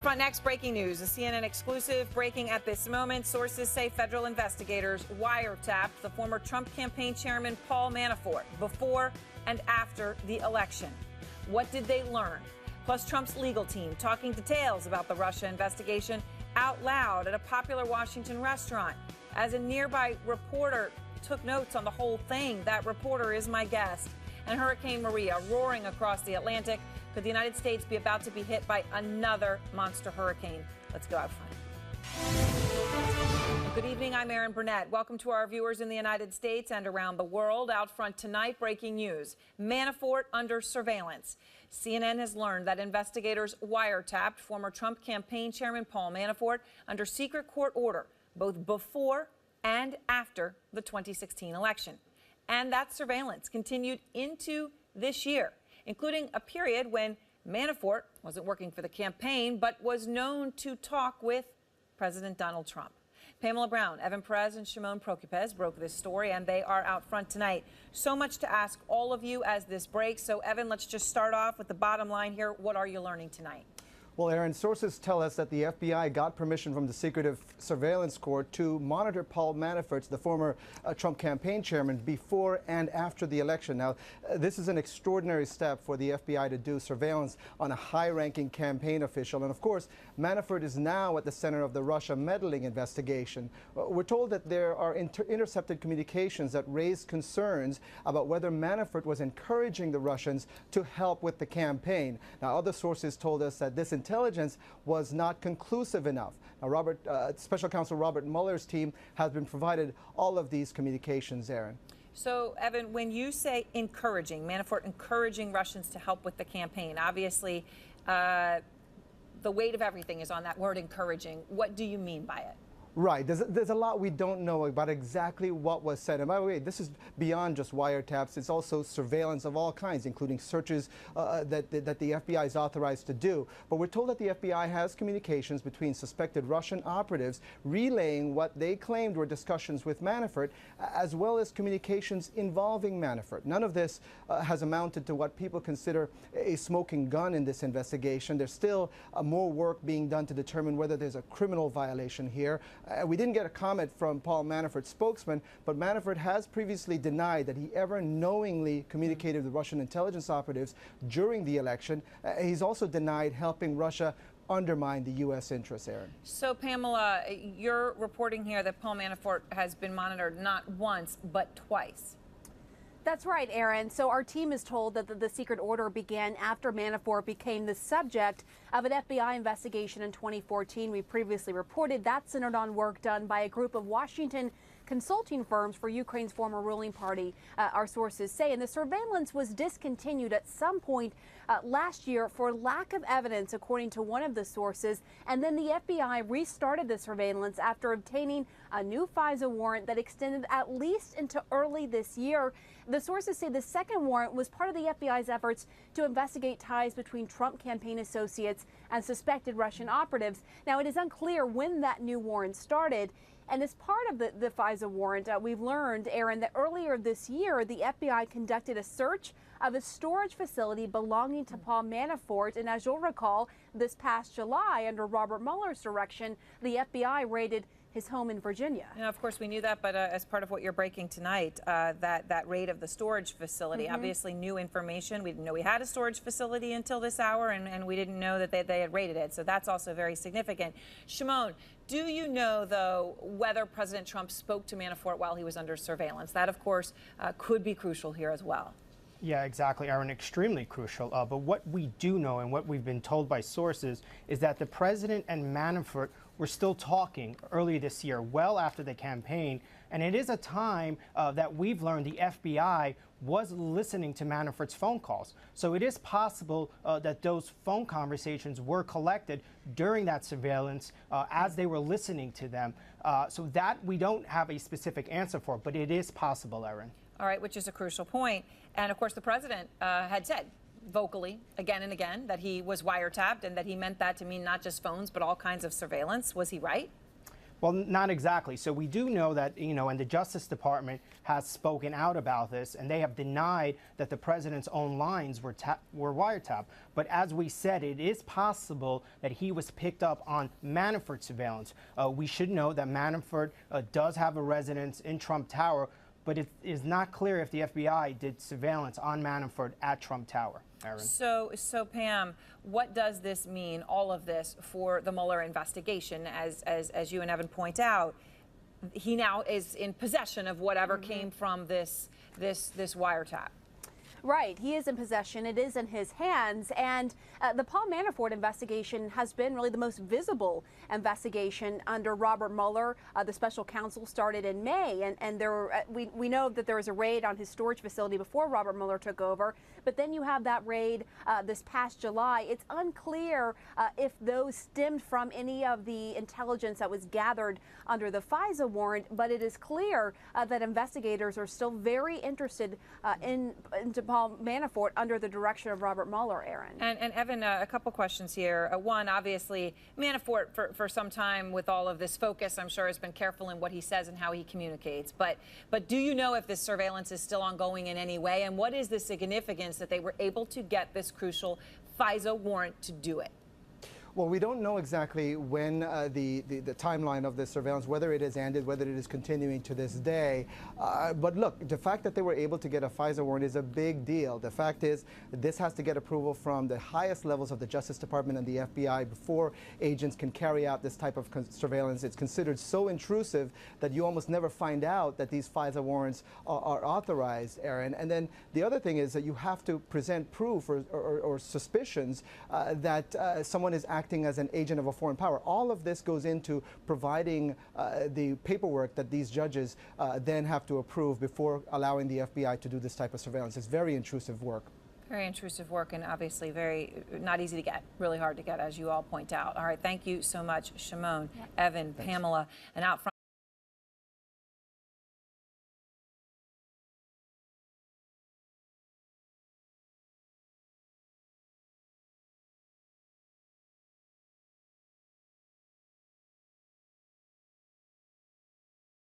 Front next, breaking news. A CNN exclusive breaking at this moment. Sources say federal investigators wiretapped the former Trump campaign chairman Paul Manafort before and after the election. What did they learn? Plus, Trump's legal team talking details about the Russia investigation out loud at a popular Washington restaurant. As a nearby reporter took notes on the whole thing, that reporter is my guest. And Hurricane Maria roaring across the Atlantic. Could the United States be about to be hit by another monster hurricane? Let's go out front. Good evening, I'm Erin Burnett. Welcome to our viewers in the United States and around the world. Out front tonight, breaking news. Manafort under surveillance. CNN has learned that investigators wiretapped former Trump campaign chairman Paul Manafort under secret court order, both before and after the 2016 election. And that surveillance continued into this year, including a period when Manafort wasn't working for the campaign, but was known to talk with President Donald Trump. Pamela Brown, Evan Perez, and Shimon Prokupecz broke this story, and they are out front tonight. So much to ask all of you as this breaks. So, Evan, let's just start off with the bottom line here. What are you learning tonight? Well, Aaron, sources tell us that the FBI got permission from the secretive surveillance court to monitor Paul Manafort, the former Trump campaign chairman, before and after the election. Now, this is an extraordinary step for the FBI to do surveillance on a high-ranking campaign official. And of course, Manafort is now at the center of the Russia meddling investigation. We're told that there are intercepted communications that raised concerns about whether Manafort was encouraging the Russians to help with the campaign. Now, other sources told us that this intelligence was not conclusive enough. Now, Special Counsel Robert Mueller's team has been provided all of these communications, Aaron. So, Evan, when you say encouraging, Manafort encouraging Russians to help with the campaign, obviously the weight of everything is on that word encouraging. What do you mean by it? Right. There's a lot we don't know about exactly what was said. And by the way, this is beyond just wiretaps. It's also surveillance of all kinds, including searches that the FBI is authorized to do. But we're told that the FBI has communications between suspected Russian operatives relaying what they claimed were discussions with Manafort, as well as communications involving Manafort. None of this has amounted to what people consider a smoking gun in this investigation. There's still more work being done to determine whether there's a criminal violation here. We didn't get a comment from Paul Manafort's spokesman, but Manafort has previously denied that he ever knowingly communicated with Russian intelligence operatives during the election. He's also denied helping Russia undermine the U.S. interests, Aaron. So, Pamela, you're reporting here that Paul Manafort has been monitored not once, but twice. That's right, Aaron. So our team is told that the secret order began after Manafort became the subject of an FBI investigation in 2014. We previously reported that centered on work done by a group of Washington consulting firms for Ukraine's former ruling party, our sources say. And the surveillance was discontinued at some point last year for lack of evidence, according to one of the sources. And then the FBI restarted the surveillance after obtaining a new FISA warrant that extended at least into early this year. The sources say the second warrant was part of the FBI's efforts to investigate ties between Trump campaign associates and suspected Russian operatives. Now, it is unclear when that new warrant started. And as part of the FISA warrant, we've learned, Aaron, that earlier this year, the FBI conducted a search of a storage facility belonging to Paul Manafort. And as you'll recall, this past July, under Robert Mueller's direction, the FBI raided his home in Virginia. Now, of course, we knew that, but as part of what you're breaking tonight, that raid of the storage facility, obviously new information. We didn't know we had a storage facility until this hour, and we didn't know that they had raided it. So that's also very significant. Shimon, do you know, though, whether President Trump spoke to Manafort while he was under surveillance? That, of course, could be crucial here as well. Yeah, exactly, Aaron, extremely crucial. But what we do know and what we've been told by sources is that the president and Manafort were still talking early this year, well after the campaign. And it is a time that we've learned the FBI was listening to Manafort's phone calls. So it is possible that those phone conversations were collected during that surveillance as they were listening to them. So that we don't have a specific answer for, but it is possible, Erin. All right, which is a crucial point. And of course, the president had said vocally again and again that he was wiretapped and that he meant that to mean not just phones, but all kinds of surveillance. Was he right? Well, not exactly. So we do know that, and the Justice Department has spoken out about this, and they have denied that the president's own lines were wiretapped. But as we said, it is possible that he was picked up on Manafort surveillance. We should know that Manafort does have a residence in Trump Tower, but it is not clear if the FBI did surveillance on Manafort at Trump Tower. Aaron. So Pam, what does this mean, all of this, for the Mueller investigation? As you and Evan point out, he now is in possession of whatever came from this wiretap. Right. He is in possession. It is in his hands. And the Paul Manafort investigation has been really the most visible investigation under Robert Mueller. The special counsel started in May. And we know that there was a raid on his storage facility before Robert Mueller took over. But then you have that raid this past July. It's unclear if those stemmed from any of the intelligence that was gathered under the FISA warrant. But it is clear that investigators are still very interested into Paul Manafort under the direction of Robert Mueller, Aaron. And Evan, a couple questions here. One, obviously, Manafort for some time with all of this focus, I'm sure, has been careful in what he says and how he communicates. But do you know if this surveillance is still ongoing in any way? And what is the significance that they were able to get this crucial FISA warrant to do it? Well, we don't know exactly when the timeline of this surveillance, whether it has ended, whether it is continuing to this day. But look, the fact that they were able to get a FISA warrant is a big deal. The fact is that this has to get approval from the highest levels of the Justice Department and the FBI before agents can carry out this type of surveillance. It's considered so intrusive that you almost never find out that these FISA warrants are authorized, Aaron. And then the other thing is that you have to present proof or suspicions that someone is acting as an agent of a foreign power. All of this goes into providing the paperwork that these judges then have to approve before allowing the FBI to do this type of surveillance. It's very intrusive work. Very intrusive work, and obviously very not easy to get, really hard to get, as you all point out. All right, thank you so much, Shimon, Evan, Pamela, and out front.